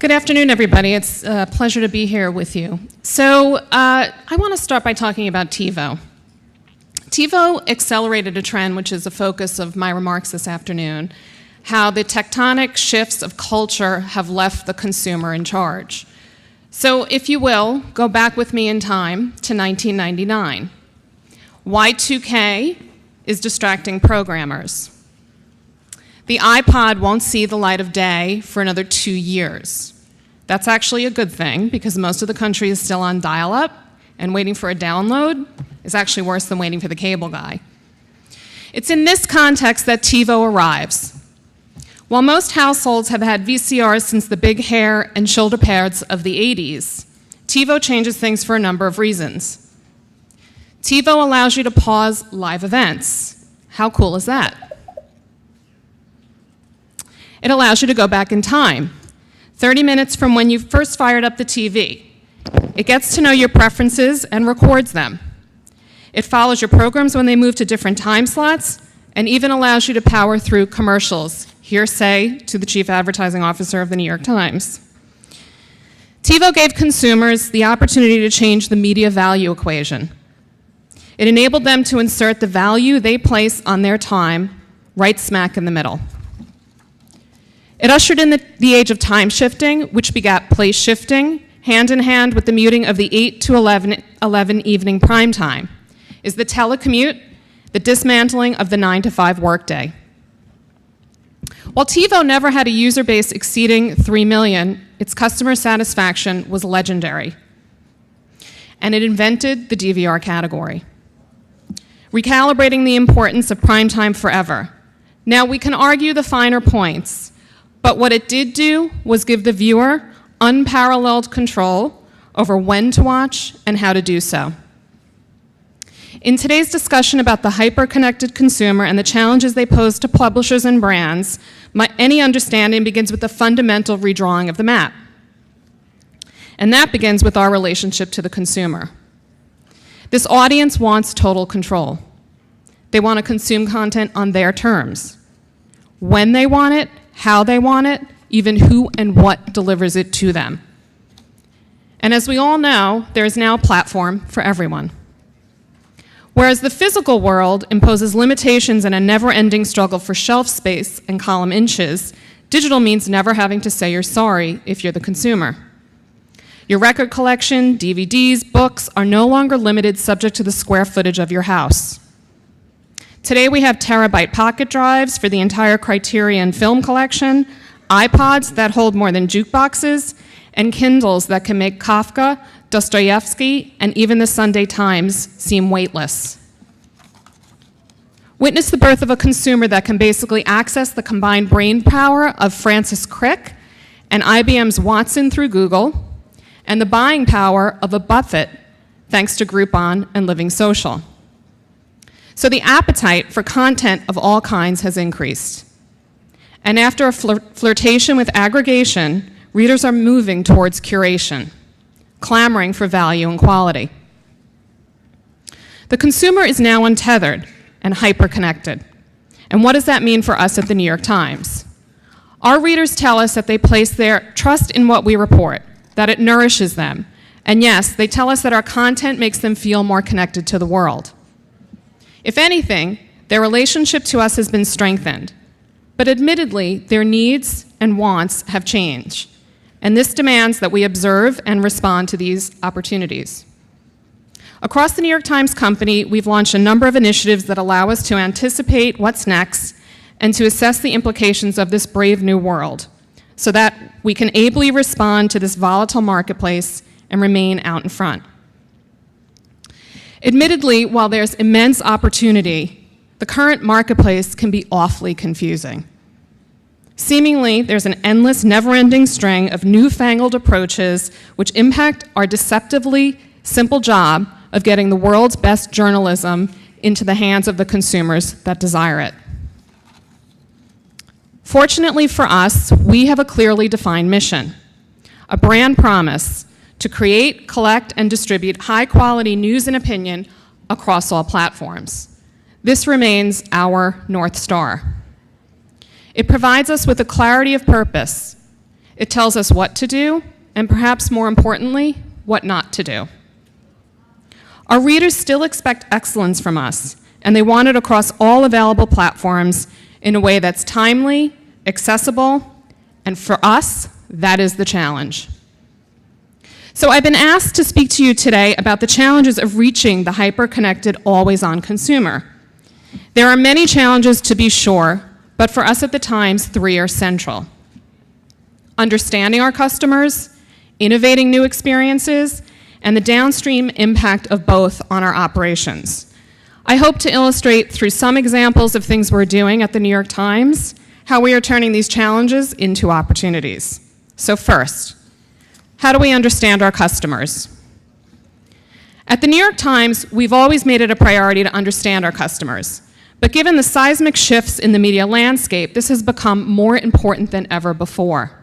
Good afternoon, everybody. It's a pleasure to be here with you. So I want to start by talking about TiVo. TiVo accelerated a trend which is a focus of my remarks this afternoon, how the tectonic shifts of culture have left the consumer in charge. So if you will, go back with me in time to 1999. Y2K is distracting programmers. The iPod won't see the light of day for another 2 years. That's actually a good thing because most of the country is still on dial-up, and waiting for a download is actually worse than waiting for the cable guy. It's in this context that TiVo arrives. While most households have had VCRs since the big hair and shoulder pads of the 80s, TiVo changes things for a number of reasons. TiVo allows you to pause live events. How cool is that? It allows you to go back in time, 30 minutes from when you first fired up the TV. It gets to know your preferences and records them. It follows your programs when they move to different time slots, and even allows you to power through commercials, hearsay to the chief advertising officer of the New York Times. TiVo gave consumers the opportunity to change the media value equation. It enabled them to insert the value they place on their time right smack in the middle. It ushered in the age of time shifting, which begat place shifting, hand in hand with the muting of the 8 to 11 evening prime time, is the telecommute, the dismantling of the 9 to 5 workday. While TiVo never had a user base exceeding 3 million, its customer satisfaction was legendary. And it invented the DVR category, recalibrating the importance of primetime forever. Now, we can argue the finer points, but what it did do was give the viewer unparalleled control over when to watch and how to do so. In today's discussion about the hyper-connected consumer and the challenges they pose to publishers and brands, any understanding begins with the fundamental redrawing of the map. And that begins with our relationship to the consumer. This audience wants total control. They want to consume content on their terms, when they want it, how they want it, even who and what delivers it to them. And as we all know, there is now a platform for everyone. Whereas the physical world imposes limitations and a never-ending struggle for shelf space and column inches, digital means never having to say you're sorry if you're the consumer. Your record collection, DVDs, books are no longer limited subject to the square footage of your house. Today we have terabyte pocket drives for the entire Criterion film collection, iPods that hold more than jukeboxes, and Kindles that can make Kafka, Dostoevsky, and even the Sunday Times seem weightless. Witness the birth of a consumer that can basically access the combined brain power of Francis Crick and IBM's Watson through Google, and the buying power of a Buffett thanks to Groupon and Living Social. So the appetite for content of all kinds has increased. And after a flirtation with aggregation, readers are moving towards curation, clamoring for value and quality. The consumer is now untethered and hyper-connected. And what does that mean for us at the New York Times? Our readers tell us that they place their trust in what we report, that it nourishes them. And yes, they tell us that our content makes them feel more connected to the world. If anything, their relationship to us has been strengthened. But admittedly, their needs and wants have changed. And this demands that we observe and respond to these opportunities. Across the New York Times Company, we've launched a number of initiatives that allow us to anticipate what's next and to assess the implications of this brave new world so that we can ably respond to this volatile marketplace and remain out in front. Admittedly, while there's immense opportunity, the current marketplace can be awfully confusing. Seemingly, there's an endless, never-ending string of newfangled approaches which impact our deceptively simple job of getting the world's best journalism into the hands of the consumers that desire it. Fortunately for us, we have a clearly defined mission, a brand promise to create, collect, and distribute high-quality news and opinion across all platforms. This remains our North Star. It provides us with a clarity of purpose. It tells us what to do, and perhaps more importantly, what not to do. Our readers still expect excellence from us, and they want it across all available platforms in a way that's timely, accessible, and for us, that is the challenge. So I've been asked to speak to you today about the challenges of reaching the hyper-connected, always-on consumer. There are many challenges, to be sure, but for us at the Times, 3 are central. Understanding our customers, innovating new experiences, and the downstream impact of both on our operations. I hope to illustrate through some examples of things we're doing at the New York Times, how we are turning these challenges into opportunities. So first, how do we understand our customers? At the New York Times, we've always made it a priority to understand our customers. But given the seismic shifts in the media landscape, this has become more important than ever before.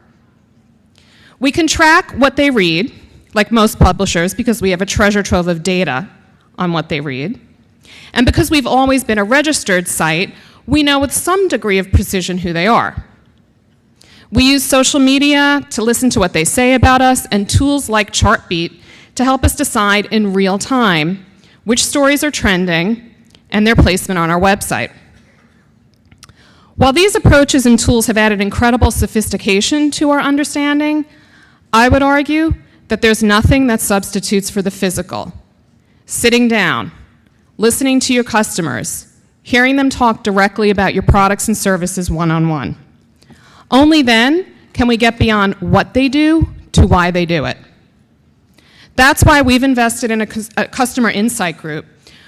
We can track what they read, like most publishers, because we have a treasure trove of data on what they read. And because we've always been a registered site, we know with some degree of precision who they are. We use social media to listen to what they say about us, and tools like Chartbeat to help us decide in real time which stories are trending and their placement on our website. While these approaches and tools have added incredible sophistication to our understanding, I would argue that there's nothing that substitutes for the physical. Sitting down, listening to your customers, hearing them talk directly about your products and services one-on-one. Only then can we get beyond what they do to why they do it. That's why we've invested in a customer insight group,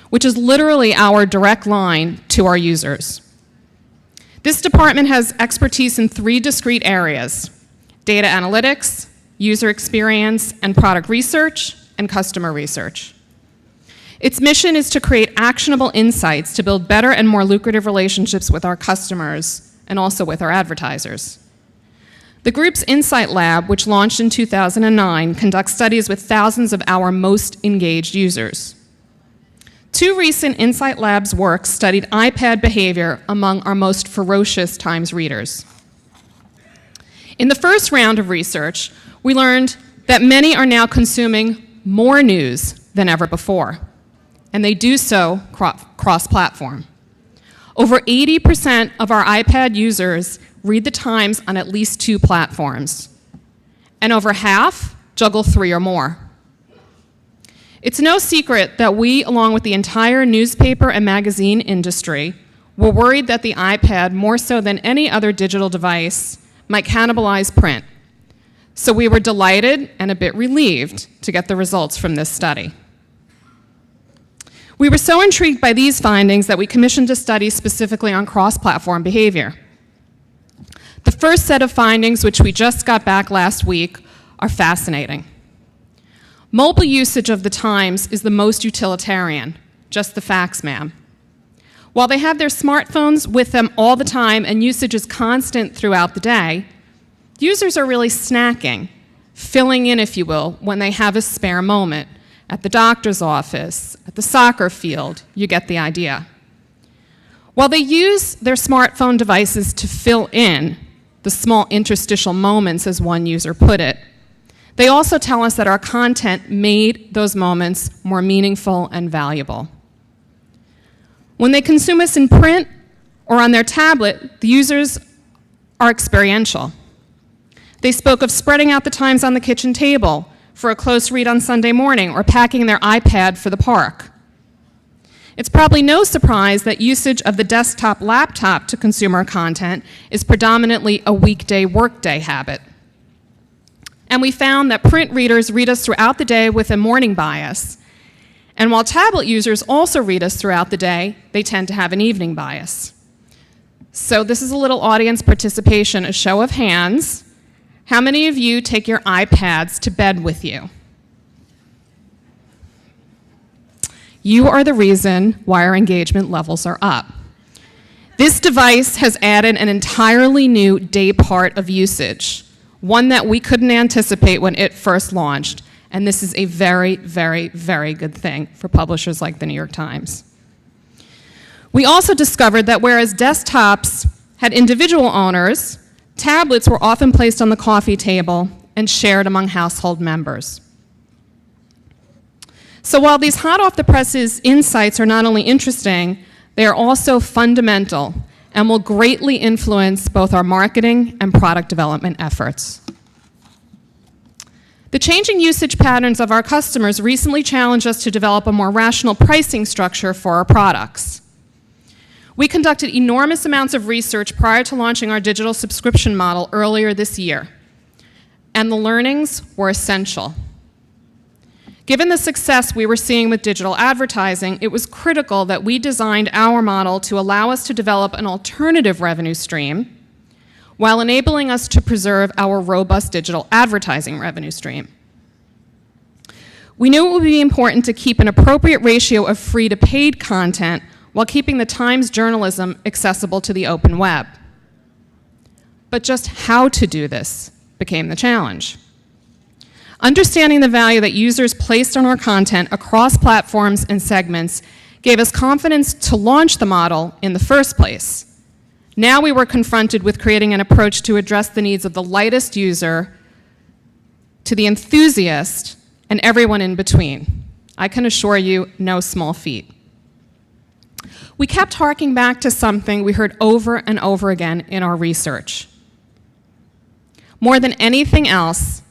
which is literally our direct line to our users. This department has expertise in 3 discrete areas: data analytics, user experience, and product research, and customer research. Its mission is to create actionable insights to build better and more lucrative relationships with our customers and also with our advertisers. The group's Insight Lab, which launched in 2009, conducts studies with thousands of our most engaged users. 2 recent Insight Lab's work studied iPad behavior among our most ferocious Times readers. In the first round of research, we learned that many are now consuming more news than ever before, and they do so cross-platform. Over 80% of our iPad users read the Times on at least 2 platforms, and over half juggle 3 or more. It's no secret that we, along with the entire newspaper and magazine industry, were worried that the iPad, more so than any other digital device, might cannibalize print. So we were delighted and a bit relieved to get the results from this study. We were so intrigued by these findings that we commissioned a study specifically on cross-platform behavior. The first set of findings, which we just got back last week, are fascinating. Mobile usage of the Times is the most utilitarian, just the facts, ma'am. While they have their smartphones with them all the time and usage is constant throughout the day, users are really snacking, filling in, if you will, when they have a spare moment. At the doctor's office, at the soccer field, you get the idea. While they use their smartphone devices to fill in the small interstitial moments, as one user put it, they also tell us that our content made those moments more meaningful and valuable. When they consume us in print or on their tablet, the users are experiential. They spoke of spreading out the Times on the kitchen table for a close read on Sunday morning, or packing their iPad for the park. It's probably no surprise that usage of the desktop laptop to consume our content is predominantly a weekday workday habit. And we found that print readers read us throughout the day with a morning bias. And while tablet users also read us throughout the day, they tend to have an evening bias. So this is a little audience participation, a show of hands. How many of you take your iPads to bed with you? You are the reason why our engagement levels are up. This device has added an entirely new day part of usage, one that we couldn't anticipate when it first launched, and this is a very, very, very good thing for publishers like the New York Times. We also discovered that whereas desktops had individual owners, Tablets were often placed on the coffee table and shared among household members. So while these hot-off-the-presses insights are not only interesting, they are also fundamental and will greatly influence both our marketing and product development efforts. The changing usage patterns of our customers recently challenged us to develop a more rational pricing structure for our products. We conducted enormous amounts of research prior to launching our digital subscription model earlier this year, and the learnings were essential. Given the success we were seeing with digital advertising, it was critical that we designed our model to allow us to develop an alternative revenue stream while enabling us to preserve our robust digital advertising revenue stream. We knew it would be important to keep an appropriate ratio of free to paid content while keeping the Times journalism accessible to the open web. But just how to do this became the challenge. Understanding the value that users placed on our content across platforms and segments gave us confidence to launch the model in the first place. Now we were confronted with creating an approach to address the needs of the lightest user to the enthusiast and everyone in between. I can assure you, no small feat. We kept harking back to something we heard over and over again in our research. More than anything else,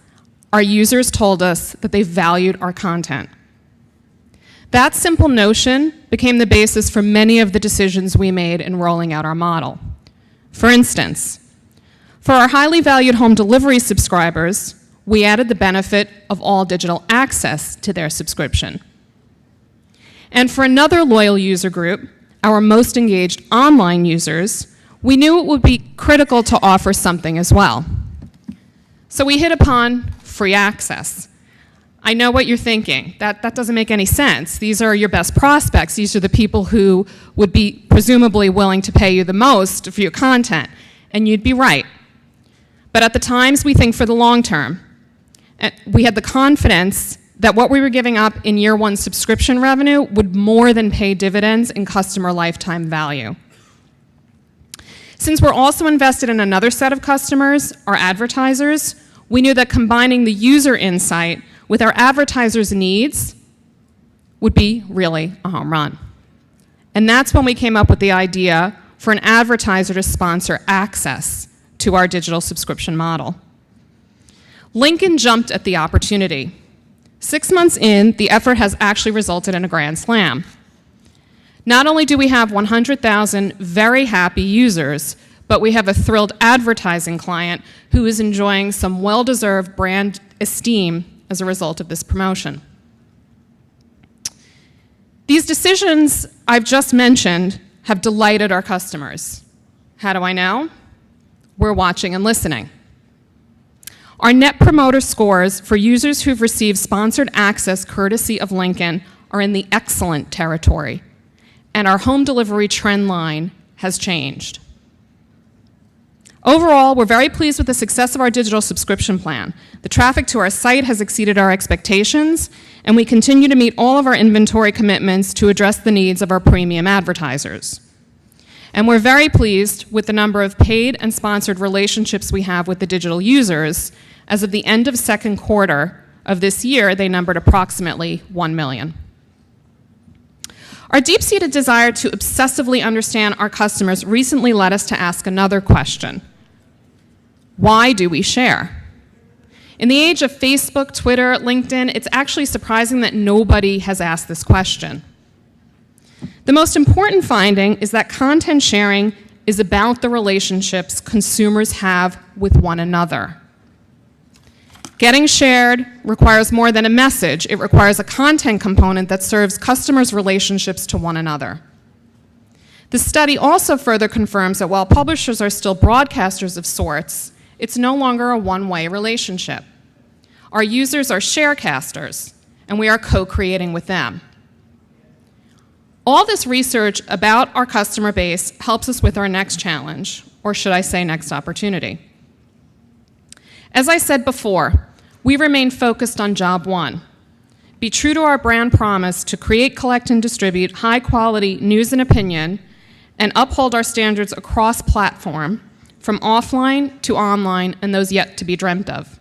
our users told us that they valued our content. That simple notion became the basis for many of the decisions we made in rolling out our model. For instance, for our highly valued home delivery subscribers, we added the benefit of all digital access to their subscription. And for another loyal user group, our most engaged online users, we knew it would be critical to offer something as well. So we hit upon free access. I know what you're thinking. That doesn't make any sense. These are your best prospects. These are the people who would be presumably willing to pay you the most for your content. And you'd be right. But at the Times, we think for the long term. We had the confidence that what we were giving up in year one subscription revenue would more than pay dividends in customer lifetime value. Since we're also invested in another set of customers, our advertisers, we knew that combining the user insight with our advertisers' needs would be really a home run. And that's when we came up with the idea for an advertiser to sponsor access to our digital subscription model. Lincoln jumped at the opportunity. 6 months in, the effort has actually resulted in a grand slam. Not only do we have 100,000 very happy users, but we have a thrilled advertising client who is enjoying some well-deserved brand esteem as a result of this promotion. These decisions I've just mentioned have delighted our customers. How do I know? We're watching and listening. Our Net Promoter Scores for users who've received sponsored access courtesy of Lincoln are in the excellent territory, and our home delivery trend line has changed. Overall, we're very pleased with the success of our digital subscription plan. The traffic to our site has exceeded our expectations, and we continue to meet all of our inventory commitments to address the needs of our premium advertisers. And we're very pleased with the number of paid and sponsored relationships we have with the digital users. As of the end of second quarter of this year, they numbered approximately 1 million. Our deep-seated desire to obsessively understand our customers recently led us to ask another question. Why do we share? In the age of Facebook, Twitter, LinkedIn, it's actually surprising that nobody has asked this question. The most important finding is that content sharing is about the relationships consumers have with one another. Getting shared requires more than a message. It requires a content component that serves customers' relationships to one another. The study also further confirms that while publishers are still broadcasters of sorts, it's no longer a one-way relationship. Our users are sharecasters, and we are co-creating with them. All this research about our customer base helps us with our next challenge, or should I say next opportunity. As I said before, we remain focused on job one. Be true to our brand promise to create, collect, and distribute high-quality news and opinion, and uphold our standards across platform from offline to online and those yet to be dreamt of.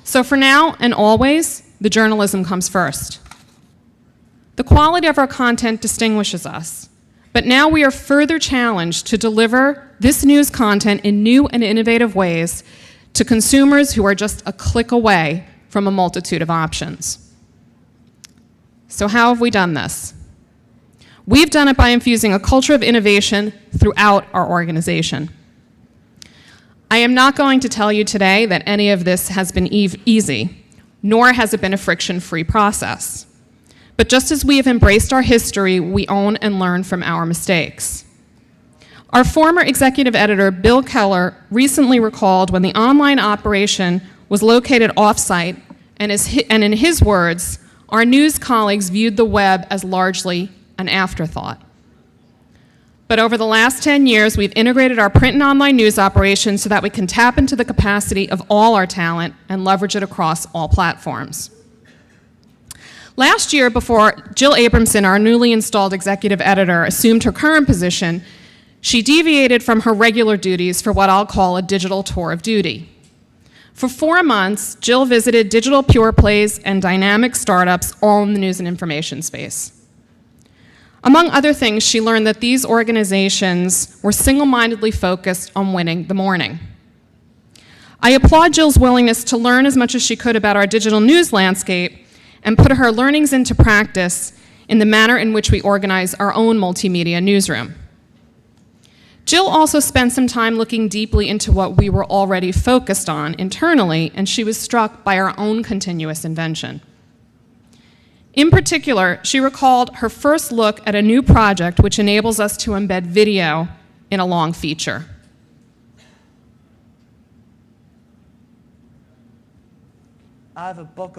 So for now and always, the journalism comes first. The quality of our content distinguishes us, but now we are further challenged to deliver this news content in new and innovative ways to consumers who are just a click away from a multitude of options. So how have we done this? We've done it by infusing a culture of innovation throughout our organization. I am not going to tell you today that any of this has been easy, nor has it been a friction-free process. But just as we have embraced our history, we own and learn from our mistakes. Our former executive editor, Bill Keller, recently recalled when the online operation was located off-site, and in his words, our news colleagues viewed the web as largely an afterthought. But over the last 10 years, we've integrated our print and online news operations so that we can tap into the capacity of all our talent and leverage it across all platforms. Last year, before Jill Abramson, our newly installed executive editor, assumed her current position, she deviated from her regular duties for what I'll call a digital tour of duty. For 4 months, Jill visited digital pure plays and dynamic startups, all in the news and information space. Among other things, she learned that these organizations were single-mindedly focused on winning the morning. I applaud Jill's willingness to learn as much as she could about our digital news landscape and put her learnings into practice in the manner in which we organize our own multimedia newsroom. Jill also spent some time looking deeply into what we were already focused on internally, and she was struck by our own continuous invention. In particular, she recalled her first look at a new project which enables us to embed video in a long feature. I have a book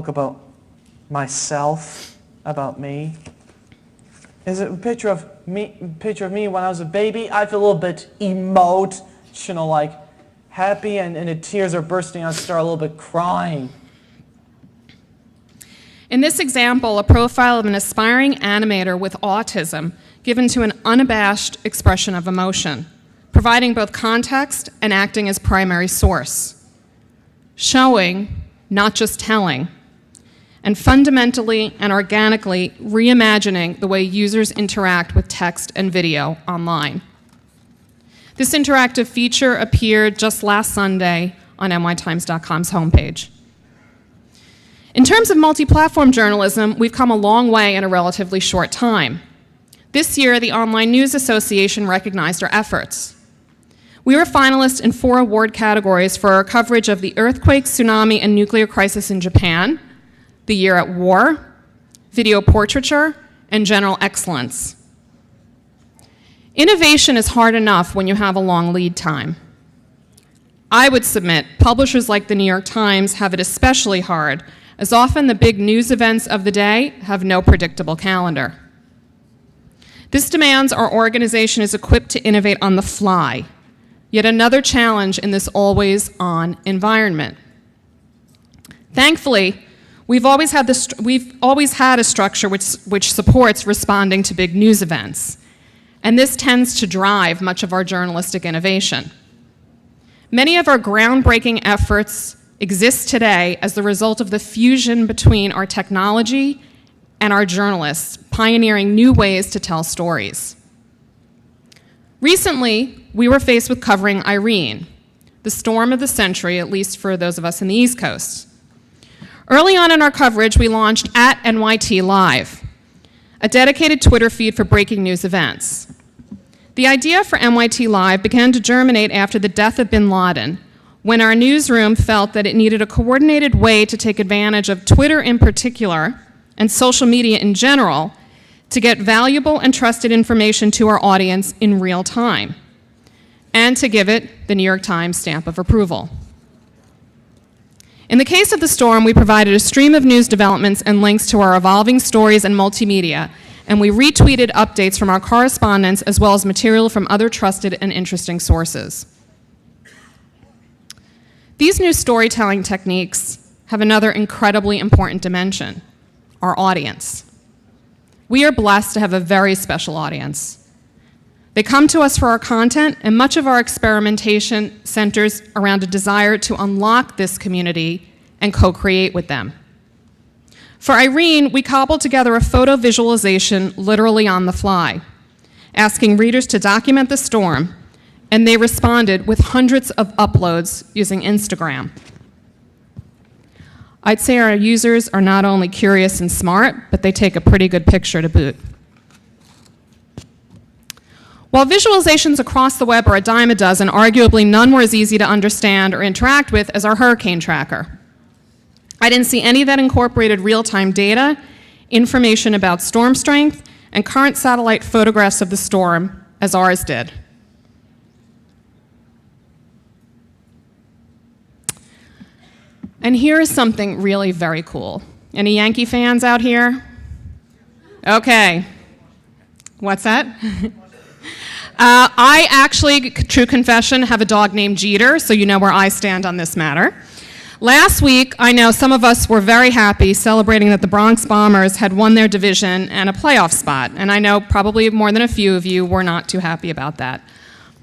about myself, about me. Is it a picture of me when I was a baby? I feel a little bit emotional, like happy, and the tears are bursting. I start a little bit crying. In this example, a profile of an aspiring animator with autism given to an unabashed expression of emotion, providing both context and acting as primary source, showing, not just telling, and fundamentally and organically reimagining the way users interact with text and video online. This interactive feature appeared just last Sunday on nytimes.com's homepage. In terms of multi-platform journalism, we've come a long way in a relatively short time. This year, the Online News Association recognized our efforts. We were finalists in 4 award categories for our coverage of the earthquake, tsunami, and nuclear crisis in Japan, the year at war, video portraiture, and general excellence. Innovation is hard enough when you have a long lead time. I would submit publishers like the New York Times have it especially hard, as often the big news events of the day have no predictable calendar. This demands our organization is equipped to innovate on the fly, yet another challenge in this always-on environment. Thankfully, we've always had a structure which supports responding to big news events, and this tends to drive much of our journalistic innovation. Many of our groundbreaking efforts exist today as the result of the fusion between our technology and our journalists, pioneering new ways to tell stories. Recently, we were faced with covering Irene, the storm of the century, at least for those of us in the East Coast. Early on in our coverage, we launched @NYT Live, a dedicated Twitter feed for breaking news events. The idea for NYT Live began to germinate after the death of bin Laden, when our newsroom felt that it needed a coordinated way to take advantage of Twitter in particular, and social media in general, to get valuable and trusted information to our audience in real time, and to give it the New York Times stamp of approval. In the case of the storm, we provided a stream of news developments and links to our evolving stories and multimedia, and we retweeted updates from our correspondents as well as material from other trusted and interesting sources. These new storytelling techniques have another incredibly important dimension: our audience. We are blessed to have a very special audience. They come to us for our content, and much of our experimentation centers around a desire to unlock this community and co-create with them. For Irene, we cobbled together a photo visualization literally on the fly, asking readers to document the storm, and they responded with hundreds of uploads using Instagram. I'd say our users are not only curious and smart, but they take a pretty good picture to boot. While visualizations across the web are a dime a dozen, arguably none were as easy to understand or interact with as our hurricane tracker. I didn't see any that incorporated real-time data, information about storm strength, and current satellite photographs of the storm as ours did. And here is something really very cool. Any Yankee fans out here? Okay. What's that? I actually, true confession, have a dog named Jeter, so you know where I stand on this matter. Last week, I know some of us were very happy celebrating that the Bronx Bombers had won their division and a playoff spot, and I know probably more than a few of you were not too happy about that.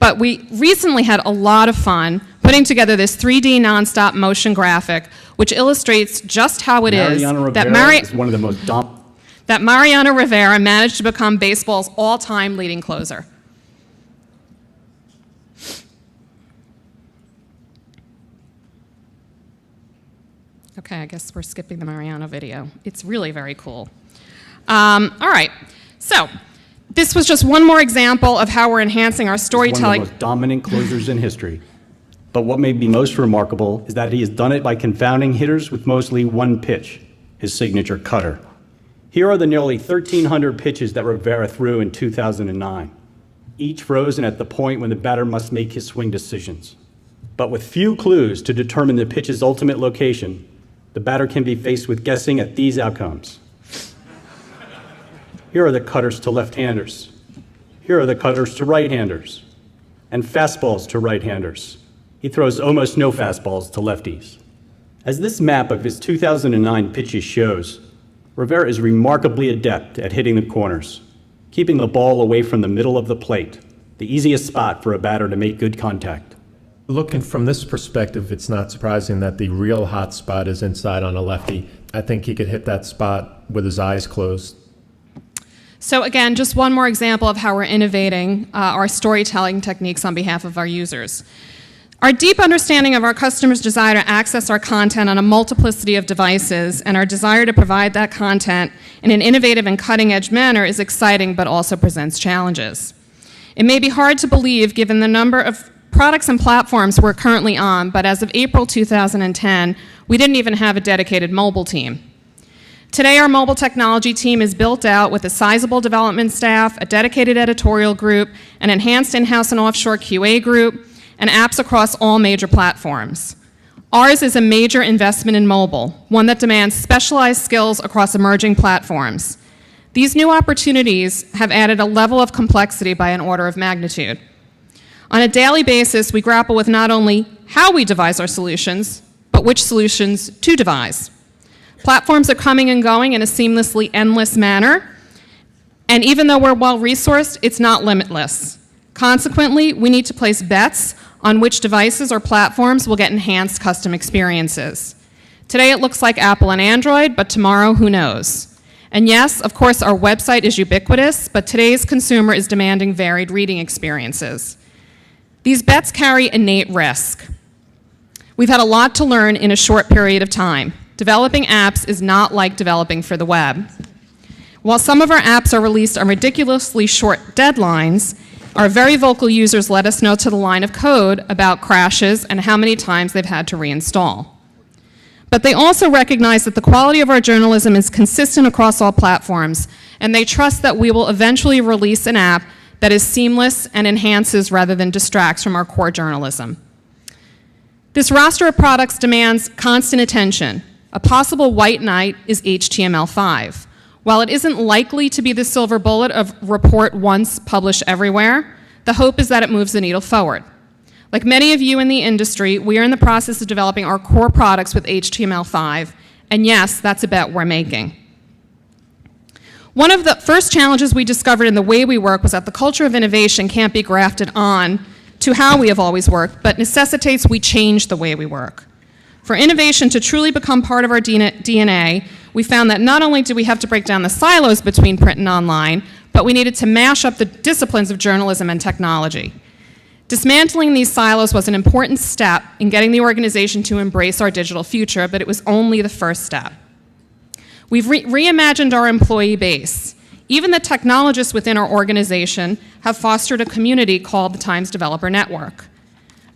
But we recently had a lot of fun putting together this 3D nonstop motion graphic, which illustrates just how it is that Mariano Rivera managed to become baseball's all-time leading closer. Okay, I guess we're skipping the Mariano video. It's really very cool. All right, so this was just one more example of how we're enhancing our storytelling. One of the most dominant closers in history. But what may be most remarkable is that he has done it by confounding hitters with mostly one pitch, his signature cutter. Here are the nearly 1,300 pitches that Rivera threw in 2009, each frozen at the point when the batter must make his swing decisions. But with few clues to determine the pitch's ultimate location, the batter can be faced with guessing at these outcomes. Here are the cutters to left-handers. Here are the cutters to right-handers. And fastballs to right-handers. He throws almost no fastballs to lefties. As this map of his 2009 pitches shows, Rivera is remarkably adept at hitting the corners, keeping the ball away from the middle of the plate, the easiest spot for a batter to make good contact. Looking from this perspective, it's not surprising that the real hot spot is inside on a lefty. I think he could hit that spot with his eyes closed. So again, just one more example of how we're innovating our storytelling techniques on behalf of our users. Our deep understanding of our customers' desire to access our content on a multiplicity of devices and our desire to provide that content in an innovative and cutting-edge manner is exciting, but also presents challenges. It may be hard to believe given the number of products and platforms we're currently on, but as of April 2010, we didn't even have a dedicated mobile team. Today, our mobile technology team is built out with a sizable development staff, a dedicated editorial group, an enhanced in-house and offshore QA group, and apps across all major platforms. Ours is a major investment in mobile, one that demands specialized skills across emerging platforms. These new opportunities have added a level of complexity by an order of magnitude. On a daily basis, we grapple with not only how we devise our solutions, but which solutions to devise. Platforms are coming and going in a seamlessly endless manner, and even though we're well-resourced, it's not limitless. Consequently, we need to place bets on which devices or platforms will get enhanced custom experiences. Today it looks like Apple and Android, but tomorrow, who knows? And yes, of course, our website is ubiquitous, but today's consumer is demanding varied reading experiences. These bets carry innate risk. We've had a lot to learn in a short period of time. Developing apps is not like developing for the web. While some of our apps are released on ridiculously short deadlines, our very vocal users let us know to the line of code about crashes and how many times they've had to reinstall. But they also recognize that the quality of our journalism is consistent across all platforms, and they trust that we will eventually release an app that is seamless and enhances rather than distracts from our core journalism. This roster of products demands constant attention. A possible white knight is HTML5. While it isn't likely to be the silver bullet of report once, publish everywhere, the hope is that it moves the needle forward. Like many of you in the industry, we are in the process of developing our core products with HTML5, and yes, that's a bet we're making. One of the first challenges we discovered in the way we work was that the culture of innovation can't be grafted on to how we have always worked, but necessitates we change the way we work. For innovation to truly become part of our DNA, we found that not only did we have to break down the silos between print and online, but we needed to mash up the disciplines of journalism and technology. Dismantling these silos was an important step in getting the organization to embrace our digital future, but it was only the first step. We've reimagined our employee base. Even the technologists within our organization have fostered a community called the Times Developer Network.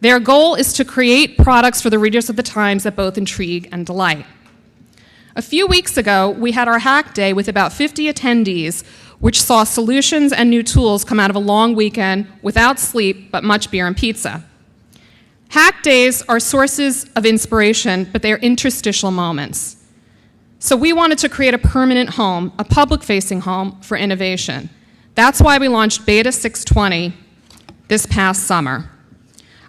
Their goal is to create products for the readers of the Times that both intrigue and delight. A few weeks ago, we had our Hack Day with about 50 attendees, which saw solutions and new tools come out of a long weekend without sleep, but much beer and pizza. Hack Days are sources of inspiration, but they are interstitial moments. So we wanted to create a permanent home, a public-facing home for innovation. That's why we launched Beta 620 this past summer.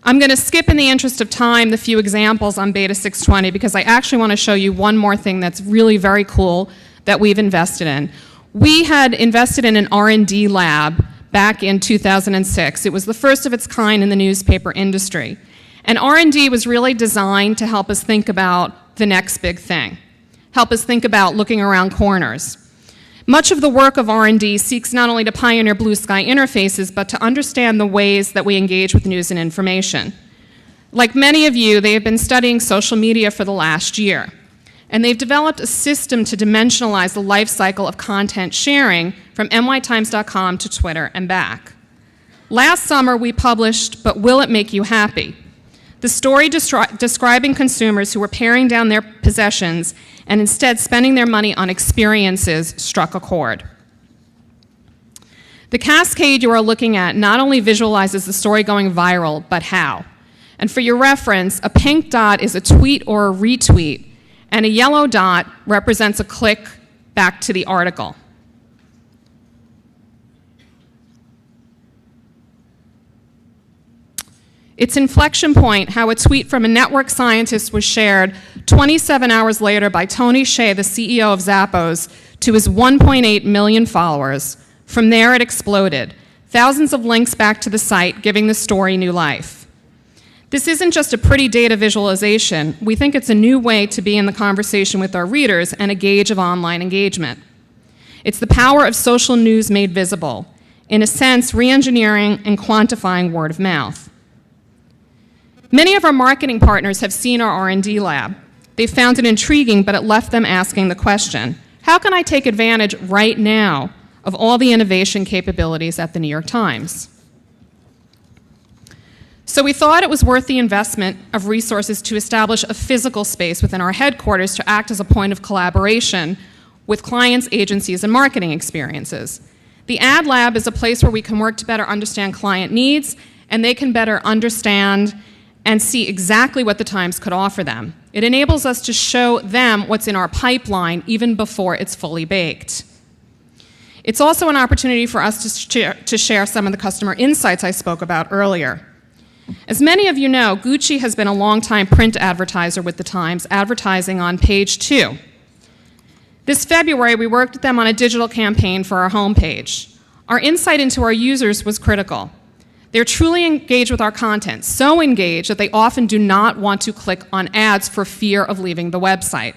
I'm going to skip, in the interest of time, the few examples on Beta 620 because I actually want to show you one more thing that's really very cool that we've invested in. We had invested in an R&D lab back in 2006. It was the first of its kind in the newspaper industry. And R&D was really designed to help us think about the next big thing, help us think about looking around corners. Much of the work of R&D seeks not only to pioneer blue sky interfaces, but to understand the ways that we engage with news and information. Like many of you, they have been studying social media for the last year, and they've developed a system to dimensionalize the life cycle of content sharing from nytimes.com to Twitter and back. Last summer, we published But Will It Make You Happy? The story describing consumers who were paring down their possessions and instead spending their money on experiences struck a chord. The cascade you are looking at not only visualizes the story going viral, but how. And for your reference, a pink dot is a tweet or a retweet, and a yellow dot represents a click back to the article. Its inflection point, how a tweet from a network scientist was shared 27 hours later by Tony Hsieh, the CEO of Zappos, to his 1.8 million followers. From there, it exploded. Thousands of links back to the site, giving the story new life. This isn't just a pretty data visualization. We think it's a new way to be in the conversation with our readers and a gauge of online engagement. It's the power of social news made visible. In a sense, re-engineering and quantifying word of mouth. Many of our marketing partners have seen our R&D lab. They found it intriguing, but it left them asking the question, how can I take advantage right now of all the innovation capabilities at the New York Times? So we thought it was worth the investment of resources to establish a physical space within our headquarters to act as a point of collaboration with clients, agencies, and marketing experiences. The Ad Lab is a place where we can work to better understand client needs, and they can better understand and see exactly what the Times could offer them. It enables us to show them what's in our pipeline even before it's fully baked. It's also an opportunity for us to share some of the customer insights I spoke about earlier. As many of you know, Gucci has been a longtime print advertiser with the Times, advertising on page 2. This February, we worked with them on a digital campaign for our homepage. Our insight into our users was critical. They're truly engaged with our content, so engaged that they often do not want to click on ads for fear of leaving the website.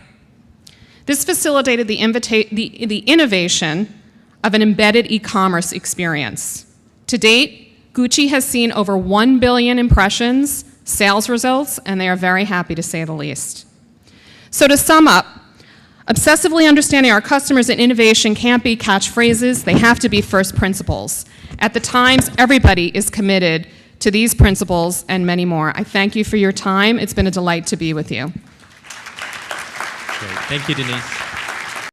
This facilitated the innovation of an embedded e-commerce experience. To date, Gucci has seen over 1 billion impressions, sales results, and they are very happy, to say the least. So to sum up, obsessively understanding our customers and innovation can't be catchphrases, they have to be first principles. At the Times, everybody is committed to these principles and many more. I thank you for your time. It's been a delight to be with you. Great. Thank you, Denise.